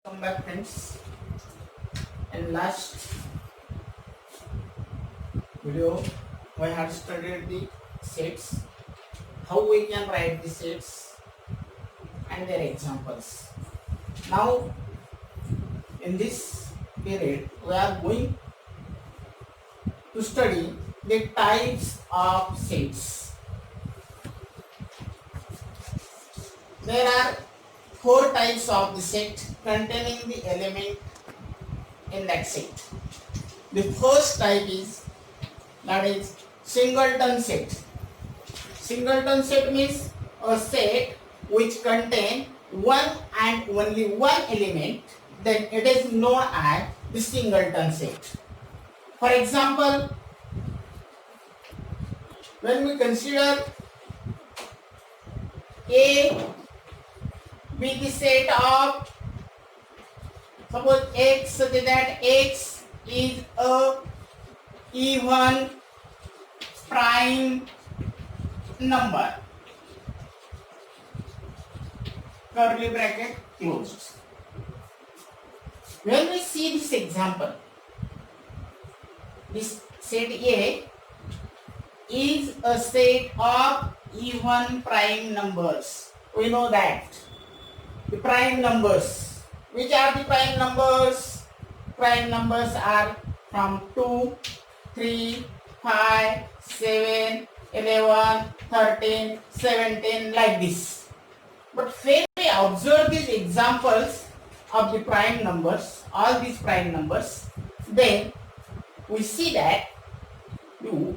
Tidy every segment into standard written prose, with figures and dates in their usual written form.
Welcome back, friends. In last video we had studied the sets, how we can write the sets and their examples. Now in this period we are going to study the types of sets. There are four types of the set containing the element in that set. The first type is singleton set. Singleton set means a set which contain one and only one element, then it is known as the singleton set. For example, when we consider A be the set of, suppose x, such that x is a even prime number, curly bracket closed. When we see this example, this set A is a set of even prime numbers. We know that the prime numbers. Which are the prime numbers? Prime numbers are from 2, 3, 5, 7, 11, 13, 17, like this. But when we observe these examples of the prime numbers, all these prime numbers, then we see that 2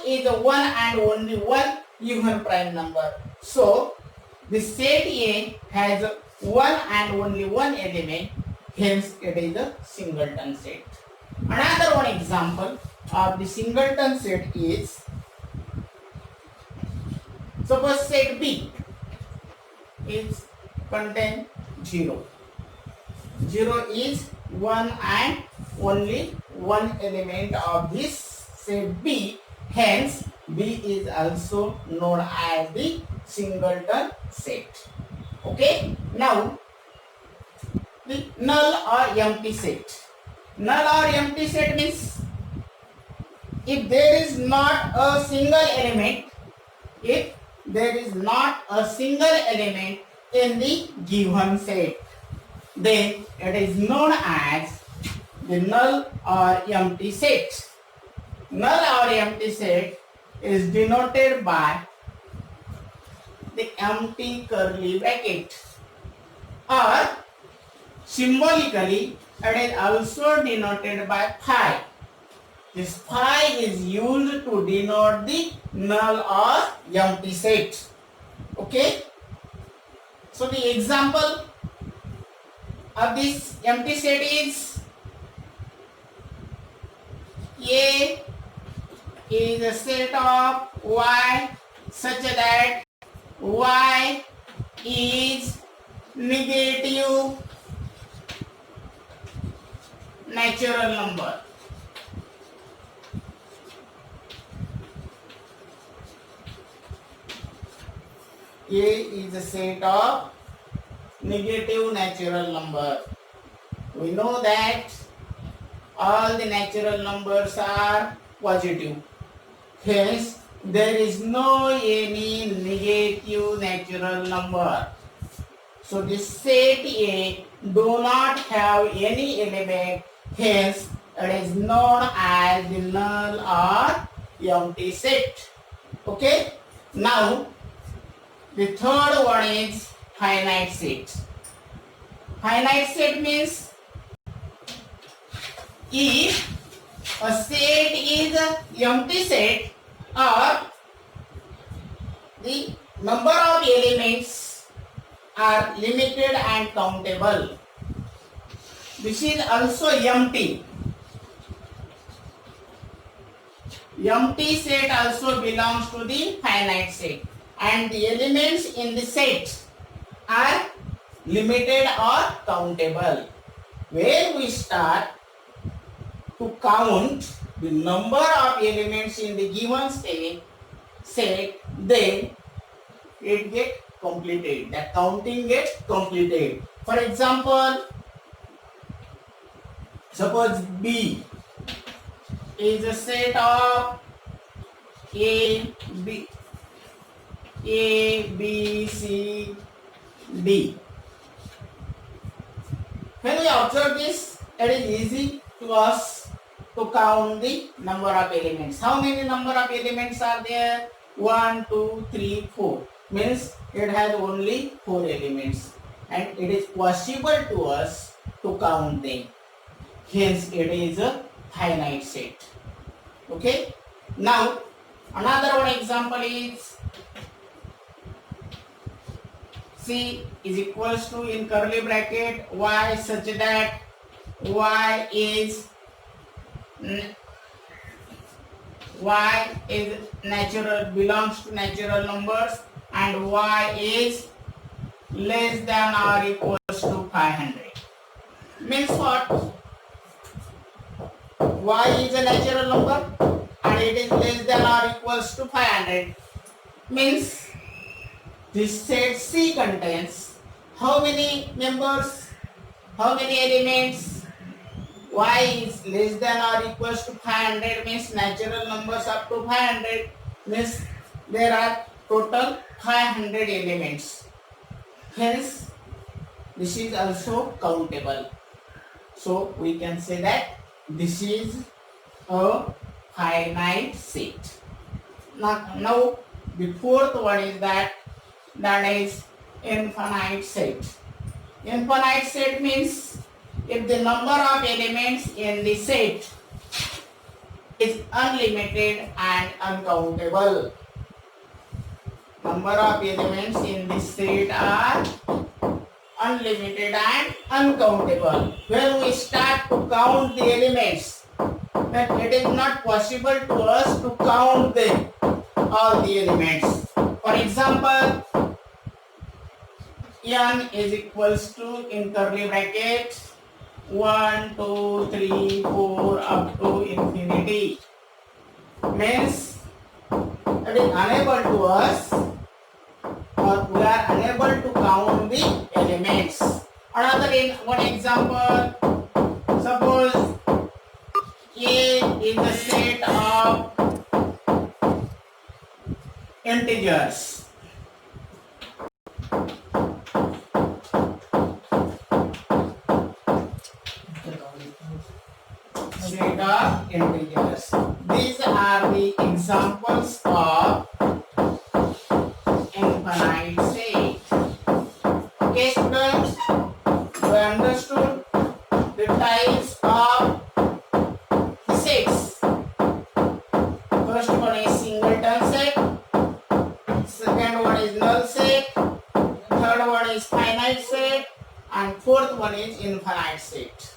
is a one and only one even prime number. So the set A has one and only one element, hence it is a singleton set. Another one example of the singleton set is, suppose set B is contain 0. 0 is one and only one element of this set B, hence B is also known as the singleton set. Okay, now the null or empty set. Null or empty set means if there is not a single element, if there is not a single element in the given set, then it is known as the null or empty set. Null or empty set is denoted by the empty curly bracket, or symbolically it is also denoted by phi. This phi is used to denote the null or empty set. Okay, so the example of this empty set is A is a set of y such that y is negative natural number. A is a set of negative natural number. We know that all the natural numbers are positive. Hence, there is no any negative natural number. So this set A do not have any element, hence it is known as the null or empty set. Okay. Now the third one is finite set. Finite set means if a set is an empty set, or the number of elements are limited and countable. This is also empty. Empty set also belongs to the finite set, and the elements in the set are limited or countable. When we start to count the number of elements in the given set, then it gets completed. The counting gets completed. For example, Suppose B is a set of A, B, C, D. When we observe this, it is easy to us to count the number of elements. How many number of elements are there? 1, 2, 3, 4. Means it has only 4 elements, and it is possible to us to count them. Hence, it is a finite set. Okay. Now, another one example is C is equals to in curly bracket Y such that Y is natural, belongs to natural numbers, and Y is less than or equals to 500. Means what? Y is a natural number and it is less than or equals to 500. Means this set C contains how many members, how many elements? Y is less than or equals to 500 means natural numbers up to 500, means there are total 500 elements. Hence, this is also countable. So we can say that this is a finite set. Now the fourth one is that is infinite set. Infinite set means if the number of elements in the set is unlimited and uncountable. Number of elements in this set are unlimited and uncountable. When we start to count the elements, then it is not possible to us to count them, all the elements. For example, n is equals to in curly brackets 1, 2, 3, 4 up to infinity. Means it is unable to us, or we are unable to count the elements. Another one example, suppose A is the set of integers. Set of integers. These are the examples of infinite set. Okay, students, we understood the types of sets. First one is singleton set, second one is null set, third one is finite set, and fourth one is infinite set.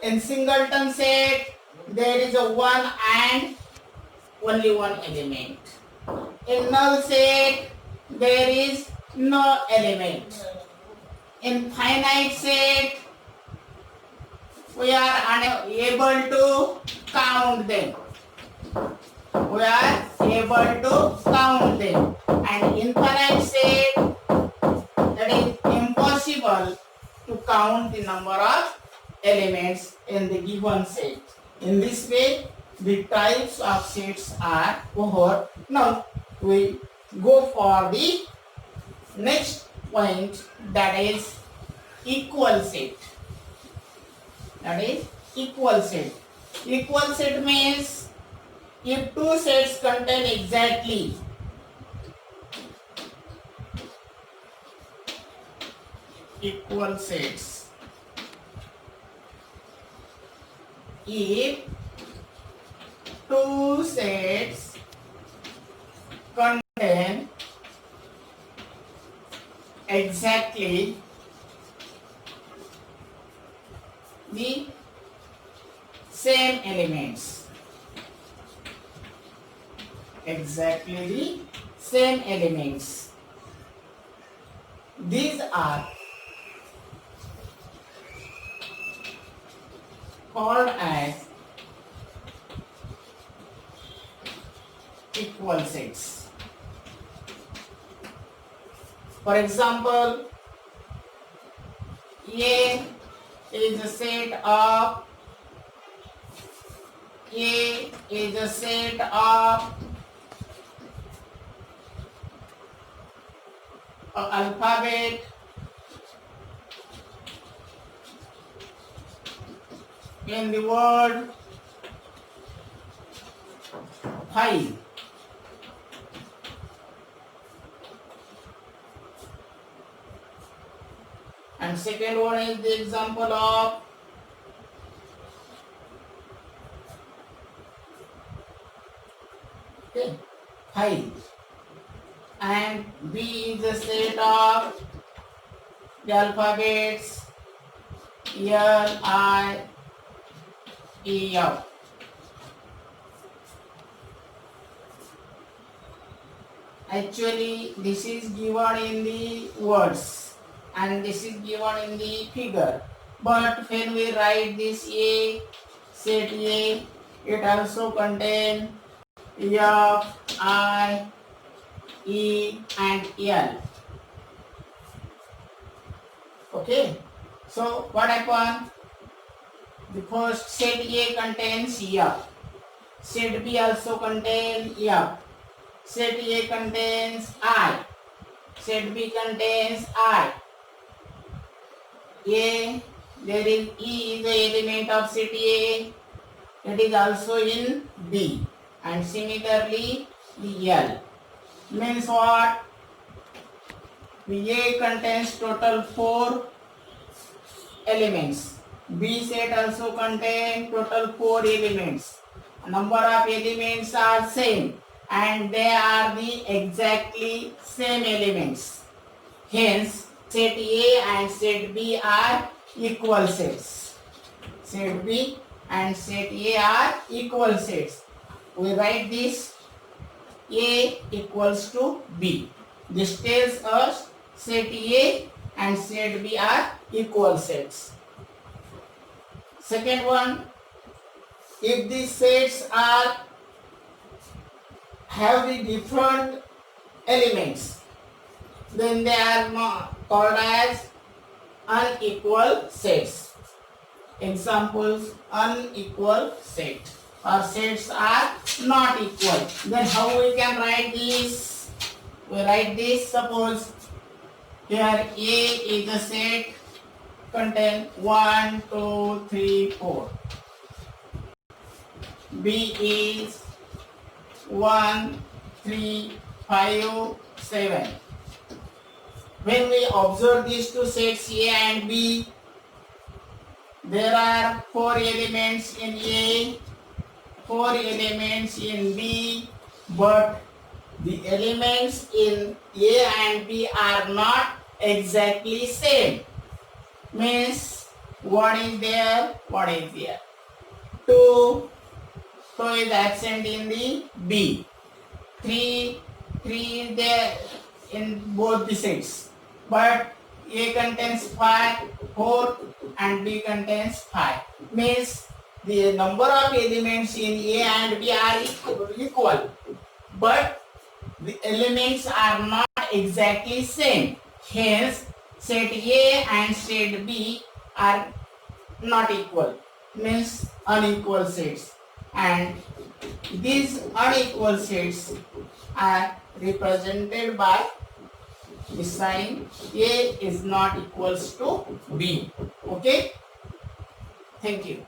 In singleton set, there is a one and only one element. In null set, there is no element. In finite set, we are unable to count them. We are able to count them. And infinite set, that is impossible to count the number of elements in the given set. In this way, the types of sets are over. Now we go for the next point, that is equal set. That is equal set. Equal set means if two sets contain exactly equal sets. If two sets contain exactly the same elements. Exactly the same elements. These are called as equal sets. For example, A is a set of A is a set of alphabet in the word 5. And second one is the example of okay, 5. And B is a set of the alphabets L, I, E, F. Actually, this is given in the words and this is given in the figure. But when we write this A, set A, it also contains F, I, E and L. Okay. So what happened? The first set A contains F. Set B also contains F. Set A contains I. Set B contains I. A, there is E is the element of set A. It is also in B. And similarly, the L. Means what? The A contains total 4 elements. B set also contains total 4 elements. Number of elements are same and they are the exactly same elements. Hence, set A and set B are equal sets. Set B and set A are equal sets. We write this A equals to B. This tells us set A and set B are equal sets. Second one, if these sets have the different elements, then they are called as unequal sets. Examples: unequal set or sets are not equal. Then how we can write this? We write this, suppose here A is a set contain 1, 2, 3, 4. B is 1, 3, 5, 7. When we observe these two sets A and B, there are 4 elements in A, 4 elements in B, but the elements in A and B are not exactly same. Means one is there, one is there. 2 is absent in the B. 3 is there in both the sets. But A contains 5, 4 and B contains 5. Means the number of elements in A and B are equal. But the elements are not exactly same. Hence, set A and set B are not equal. Means unequal sets. And these unequal sets are represented by the sign A is not equals to B. Okay? Thank you.